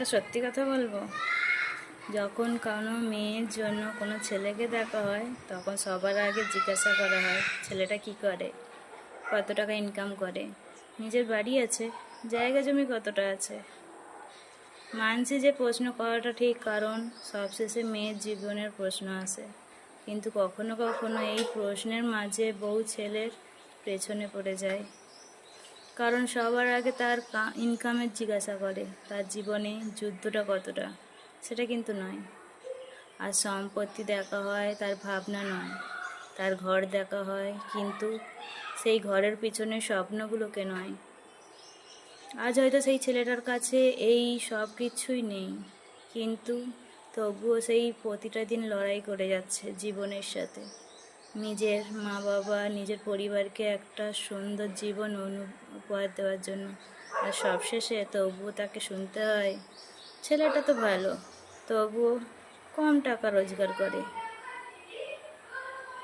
একটা সত্যি কথা বলবো, যখন কোনো মেয়ের জন্য কোনো ছেলেকে দেখা হয় তখন সবার আগে জিজ্ঞাসা করা হয় ছেলেটা কি করে, কত টাকা ইনকাম করে, নিজের বাড়ি আছে, জায়গা জমি কতটা আছে। মানছি যে প্রশ্ন করাটা ঠিক, কারণ সবশেষে মেয়ের জীবনের প্রশ্ন আসে। কিন্তু কখনো কখনো এই প্রশ্নের মাঝে বহু ছেলের পেছনে পড়ে যায়, কারণ সবার আগে তার ইনকামের জিজ্ঞাসা করে, তার জীবনে যুদ্ধটা কতটা সেটা কিন্তু নয়। আর সম্পত্তি দেখা হয়, তার ভাবনা নয়। তার ঘর দেখা হয়, কিন্তু সেই ঘরের পিছনে স্বপ্নগুলোকে নয়। আজ হয়তো সেই ছেলেটার কাছে এই সব কিছুই নেই, কিন্তু তবুও সেই প্রতিটা দিন লড়াই করে যাচ্ছে জীবনের সাথে, নিজের মা বাবা, নিজের পরিবারকে একটা সুন্দর জীবন উপহার দেওয়ার জন্য। আর সবশেষে তবুও তাকে শুনতে হয় ছেলেটা তো ভালো, তবুও কম টাকা রোজগার করে।